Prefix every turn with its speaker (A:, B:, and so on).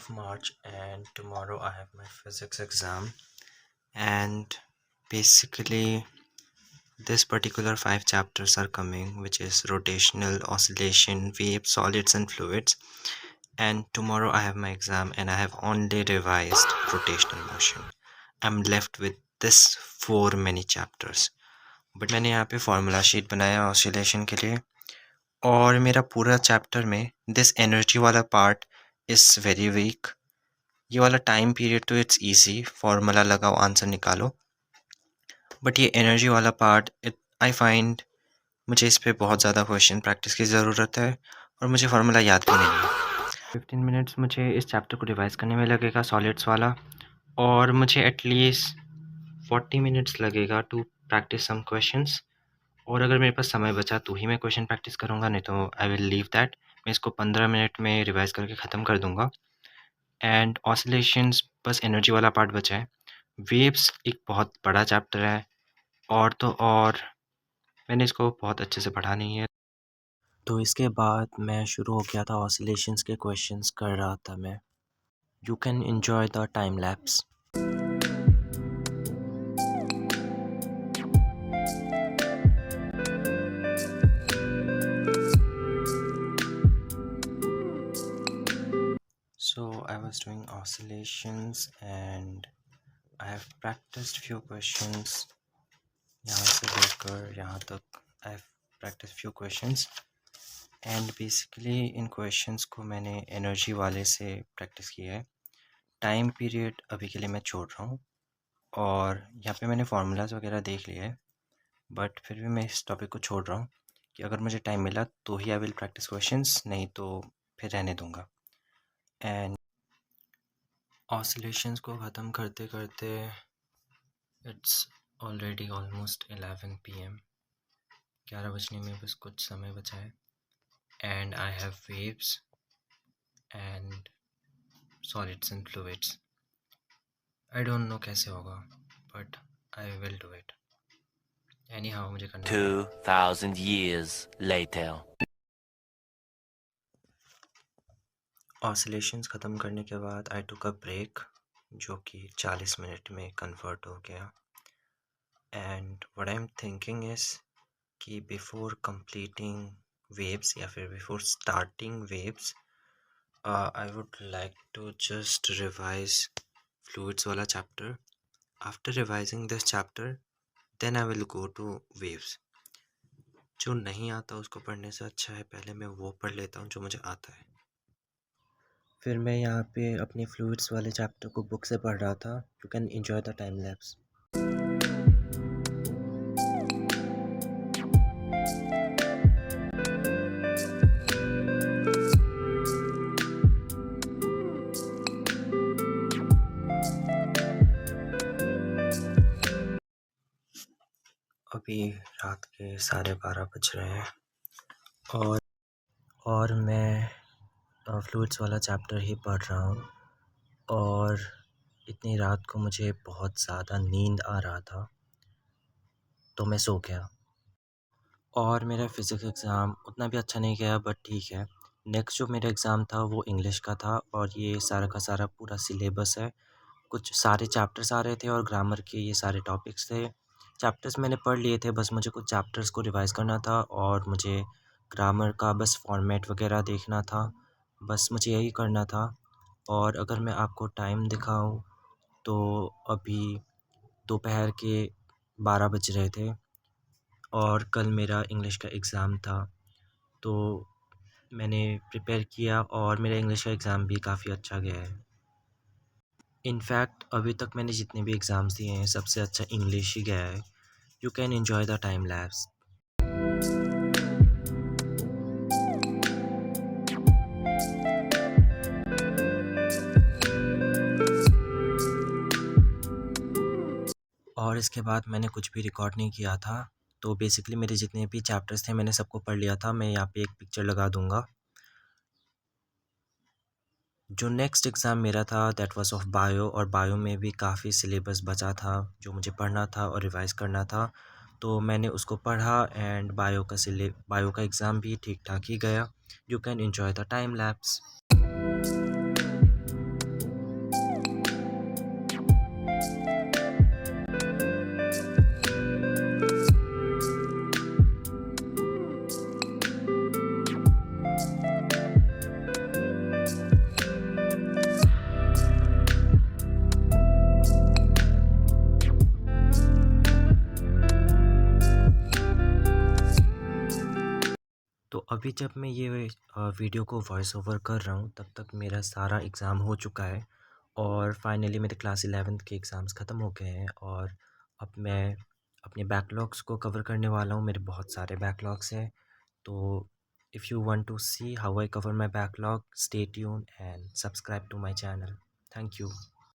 A: of March, and tomorrow I have my physics exam. And basically, this particular 5 chapters are coming, which is rotational, oscillation, waves, solids, and fluids. And tomorrow I have my exam, and I have only revised rotational motion. I'm left with this 4 many chapters. But मैंने यहाँ पे formula sheet बनाया oscillation के लिए, और मेरा पूरा chapter में दिस एनर्जी वाला पार्ट इज़ वेरी वीक. ये वाला टाइम पीरियड तो इट्स इजी, फॉर्मूला लगाओ आंसर निकालो. बट ये एनर्जी वाला पार्ट आई फाइंड मुझे इस पे बहुत ज़्यादा क्वेश्चन प्रैक्टिस की ज़रूरत है, और मुझे फार्मूला याद भी नहीं है. 15 मिनट्स मुझे इस चैप्टर को रिवाइज़ करने में लगेगा, सॉलिड्स वाला, और मुझे एटलीस्ट 40 मिनट्स लगेगा टू प्रैक्टिस सम क्वेश्चंस. और अगर मेरे पास समय बचा तो ही मैं क्वेश्चन प्रैक्टिस करूँगा, नहीं तो आई विल लीव दैट. मैं इसको 15 मिनट में रिवाइज़ करके ख़त्म कर दूँगा. एंड ऑसिलेशंस बस एनर्जी वाला पार्ट बचा है. वेव्स एक बहुत बड़ा चैप्टर है, और तो और मैंने इसको बहुत अच्छे से पढ़ा नहीं है. तो इसके बाद मैं शुरू हो गया था, ऑसिलेशंस के क्वेश्चंस कर रहा था मैं. You can enjoy the time lapse. So I was doing oscillations and I have practiced few questions. यहाँ से लेकर यहाँ तक I have practiced few questions, and basically in questions को मैंने एनर्जी वाले से प्रैक्टिस किया है. टाइम पीरियड अभी के लिए मैं छोड़ रहा हूँ, और यहाँ पे मैंने फार्मूलाज वगैरह देख लिए है, बट फिर भी मैं इस टॉपिक को छोड़ रहा हूँ कि अगर मुझे टाइम मिला तो ही आई विल प्रैक्टिस क्वेश्चंस, नहीं तो फिर रहने दूँगा. एंड ऑसिलेशंस को ख़त्म करते करते इट्स ऑलरेडी ऑलमोस्ट 11 PM. 11 बजने में बस कुछ समय बचा है. And I have waves and solids and fluids. I don't know कैसे होगा, but I will do it any how. मुझे करना है.
B: 2000 years later.
A: ऑसिलेशंस ख़त्म करने के बाद आई टुक अ ब्रेक, जो कि 40 मिनट में कन्वर्ट हो गया. And what I am thinking is कि बिफोर कंप्लीटिंग वेव्स या फिर before starting waves, I would like to just revise fluids वाला chapter. After revising this chapter then I will go to waves. जो नहीं आता उसको पढ़ने से अच्छा है पहले मैं वो पढ़ लेता हूँ जो मुझे आता है. फिर मैं यहाँ पे अपने फ्लूइड्स वाले चैप्टर को बुक से पढ़ रहा था. You can enjoy the time lapse. अभी रात के 12:30 बज रहे हैं, और मैं फ्लूइड्स वाला चैप्टर ही पढ़ रहा हूँ. और इतनी रात को मुझे बहुत ज़्यादा नींद आ रहा था, तो मैं सो गया. और मेरा फ़िज़िक्स एग्ज़ाम उतना भी अच्छा नहीं गया, बट ठीक है. नेक्स्ट जो मेरा एग्ज़ाम था वो इंग्लिश का था, और ये सारा का सारा पूरा सिलेबस है. कुछ सारे चैप्टर्स आ रहे थे और ग्रामर के ये सारे टॉपिक्स थे. चैप्टर्स मैंने पढ़ लिए थे, बस मुझे कुछ चैप्टर्स को रिवाइज़ करना था, और मुझे ग्रामर का बस फॉर्मेट वगैरह देखना था. बस मुझे यही करना था. और अगर मैं आपको टाइम दिखाऊं तो अभी दोपहर के 12 बज रहे थे, और कल मेरा इंग्लिश का एग्ज़ाम था. तो मैंने प्रिपेयर किया, और मेरा इंग्लिश का एग्ज़ाम भी काफ़ी अच्छा गया है. इनफैक्ट अभी तक मैंने जितने भी एग्ज़ाम्स दिए हैं सबसे अच्छा इंग्लिश ही गया है. You can enjoy the time lapse. और इसके बाद मैंने कुछ भी रिकॉर्ड नहीं किया था. तो बेसिकली मेरे जितने भी चैप्टर्स थे मैंने सबको पढ़ लिया था. मैं यहाँ पे एक पिक्चर लगा दूँगा. जो नेक्स्ट एग्ज़ाम मेरा था दैट वाज ऑफ बायो, और बायो में भी काफ़ी सिलेबस बचा था जो मुझे पढ़ना था और रिवाइज़ करना था. तो मैंने उसको पढ़ा, एंड बायो का एग्ज़ाम भी ठीक ठाक ही गया. You can enjoy the time lapse. अभी जब मैं ये वीडियो को वॉइस ओवर कर रहा हूँ तब तक मेरा सारा एग्ज़ाम हो चुका है और फाइनली मेरे क्लास 11th के एग्ज़ाम्स ख़त्म हो गए हैं और अब मैं अपने बैकलॉग्स को कवर करने वाला हूँ। मेरे बहुत सारे बैकलॉग्स हैं, तो if you want to see how I cover my backlog, stay tuned and subscribe to my channel. Thank you.